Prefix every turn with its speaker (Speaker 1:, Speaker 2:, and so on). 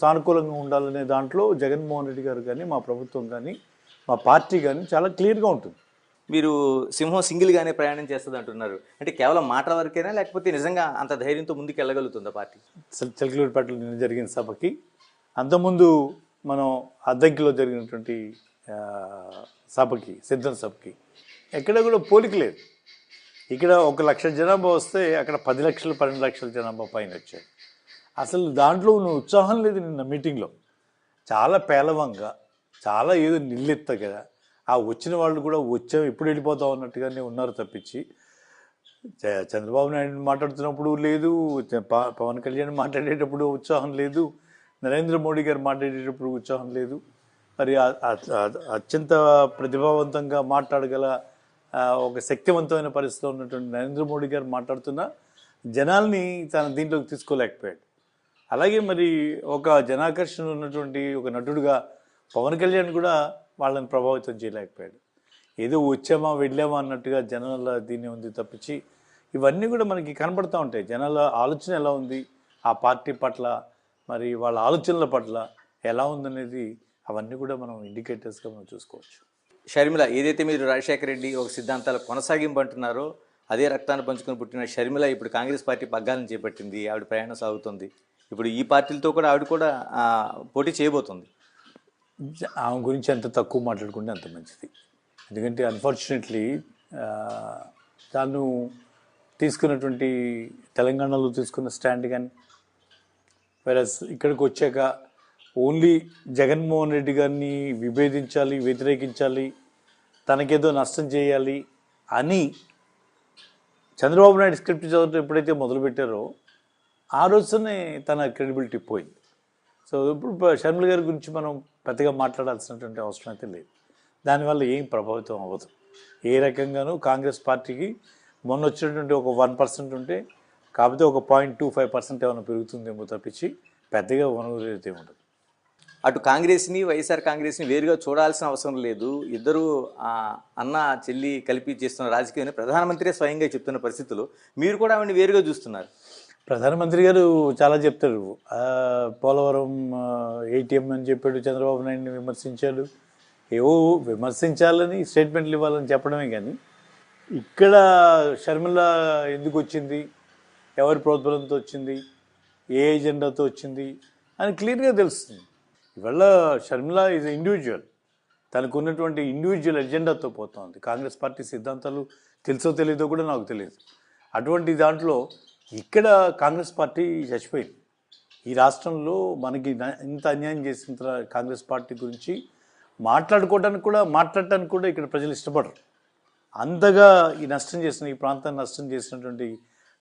Speaker 1: సానుకూలంగా ఉండాలనే దాంట్లో జగన్మోహన్ రెడ్డి గారు కానీ మా ప్రభుత్వం కానీ మా పార్టీ కానీ చాలా క్లియర్గా ఉంటుంది.
Speaker 2: మీరు సింహం సింగిల్గానే ప్రయాణం చేస్తుంది అంటున్నారు, అంటే కేవలం మాటల వరకేనా లేకపోతే నిజంగా అంత ధైర్యంతో ముందుకు వెళ్ళగలుగుతుందా పార్టీ?
Speaker 1: చిలకలూరిపేటలో నిన్న జరిగిన సభకి, అంతకుముందు మనం అద్దంకిలో జరిగినటువంటి సభకి, సిద్ధం సభకి ఎక్కడ కూడా పోలిక లేదు. ఇక్కడ 1 లక్ష జనాభా వస్తే అక్కడ 10 లక్షలు 12 లక్షల జనాభా పైన వచ్చారు. అసలు దాంట్లో ఉన్న ఉత్సాహం లేదు. నిన్న మీటింగ్లో చాలా పేలవంగా, చాలా ఏదో నిల్లెత్తగా, ఆ వచ్చిన వాళ్ళు కూడా వచ్చాం ఎప్పుడు వెళ్ళిపోతాం అన్నట్టుగానే ఉన్నారు తప్పించి, చంద్రబాబు నాయుడు మాట్లాడుతున్నప్పుడు లేదు, పవన్ కళ్యాణ్ మాట్లాడేటప్పుడు ఉత్సాహం లేదు, నరేంద్ర మోడీ గారు మాట్లాడేటప్పుడు ఉత్సాహం లేదు. మరి అత్యంత ప్రతిభావంతంగా మాట్లాడగల ఒక శక్తివంతమైన పరిస్థితిలో ఉన్నటువంటి నరేంద్ర మోడీ గారు మాట్లాడుతున్న జనాల్ని తన దీంట్లోకి తీసుకోలేకపోయాడు. అలాగే మరి ఒక జనాకర్షణ ఉన్నటువంటి ఒక నటుడుగా పవన్ కళ్యాణ్ కూడా వాళ్ళని ప్రభావితం చేయలేకపోయాడు. ఏదో వచ్చామా వెళ్ళామా అన్నట్టుగా జనాల దీన్ని ఉంది తప్పించి, ఇవన్నీ కూడా మనకి కనపడుతూ ఉంటాయి. జనాల ఆలోచన ఎలా ఉంది, ఆ పార్టీ పట్ల, మరి వాళ్ళ ఆలోచనల పట్ల ఎలా ఉందనేది అవన్నీ కూడా మనం ఇండికేటర్స్గా మనం చూసుకోవచ్చు.
Speaker 2: షర్మిల, ఏదైతే మీరు రాజశేఖర రెడ్డి ఒక సిద్ధాంతాల కొనసాగింపు అంటున్నారో, అదే రక్తాన్ని పంచుకొని పుట్టిన షర్మిల ఇప్పుడు కాంగ్రెస్ పార్టీ పగ్గాలను చేపట్టింది, ఆవిడ ప్రయాణం సాగుతుంది. ఇప్పుడు ఈ పార్టీలతో కూడా ఆవిడ కూడా పోటీ చేయబోతుంది.
Speaker 1: ఆమె గురించి ఎంత తక్కువ మాట్లాడుకుంటే అంత మంచిది. ఎందుకంటే అన్ఫార్చునేట్లీ తాను తీసుకున్నటువంటి తెలంగాణలో తీసుకున్న స్టాండ్ కానీ, వైరస్ ఇక్కడికి వచ్చాక ఓన్లీ జగన్మోహన్ రెడ్డి గారిని విభేదించాలి, వ్యతిరేకించాలి, తనకేదో నష్టం చేయాలి అని చంద్రబాబు నాయుడు స్క్రిప్ట్ చదవడం ఎప్పుడైతే మొదలుపెట్టారో ఆ రోజునే తన క్రెడిబిలిటీ పోయింది. సో ఇప్పుడు షర్మిల గారి గురించి మనం పెద్దగా మాట్లాడాల్సినటువంటి అవసరం అయితే లేదు. దానివల్ల ఏం ప్రభావితం అవ్వదు. ఏ రకంగానూ కాంగ్రెస్ పార్టీకి మొన్న వచ్చినటువంటి ఒక 1% ఉంటే, కాకపోతే ఒక 0.25% ఏమైనా పెరుగుతుందేమో తప్పించి పెద్దగా వనరులైతే ఉండదు.
Speaker 2: అటు కాంగ్రెస్ని, వైఎస్ఆర్ కాంగ్రెస్ని వేరుగా చూడాల్సిన అవసరం లేదు. ఇద్దరు అన్న చెల్లి కలిపి చేస్తున్న రాజకీయాన్ని ప్రధానమంత్రి స్వయంగా చెప్తున్న పరిస్థితుల్లో మీరు కూడా ఆవిడని వేరుగా చూస్తున్నారు.
Speaker 1: ప్రధానమంత్రి గారు చాలా చెప్తారు. పోలవరం ATM అని చెప్పాడు, చంద్రబాబు నాయుడిని విమర్శించాడు. ఏవో విమర్శించాలని, స్టేట్మెంట్లు ఇవ్వాలని చెప్పడమే కానీ, ఇక్కడ షర్మిల ఎందుకు వచ్చింది, ఎవరి ప్రోద్బలంతో వచ్చింది, ఏ ఎజెండాతో వచ్చింది అని క్లియర్గా తెలుస్తుంది. ఇవాళ షర్మిల ఈజ్ ఇండివిజువల్, తనకు ఉన్నటువంటి ఇండివిజువల్ ఎజెండాతో పోతుంది. కాంగ్రెస్ పార్టీ సిద్ధాంతాలు తెలుసో తెలియదో కూడా నాకు తెలియదు. అటువంటి దాంట్లో ఇక్కడ కాంగ్రెస్ పార్టీ చచ్చిపోయింది. ఈ రాష్ట్రంలో మనకి ఇంత అన్యాయం చేసిన కాంగ్రెస్ పార్టీ గురించి మాట్లాడటానికి కూడా ఇక్కడ ప్రజలు ఇష్టపడరు. అంతగా ఈ ప్రాంతాన్ని నష్టం చేసినటువంటి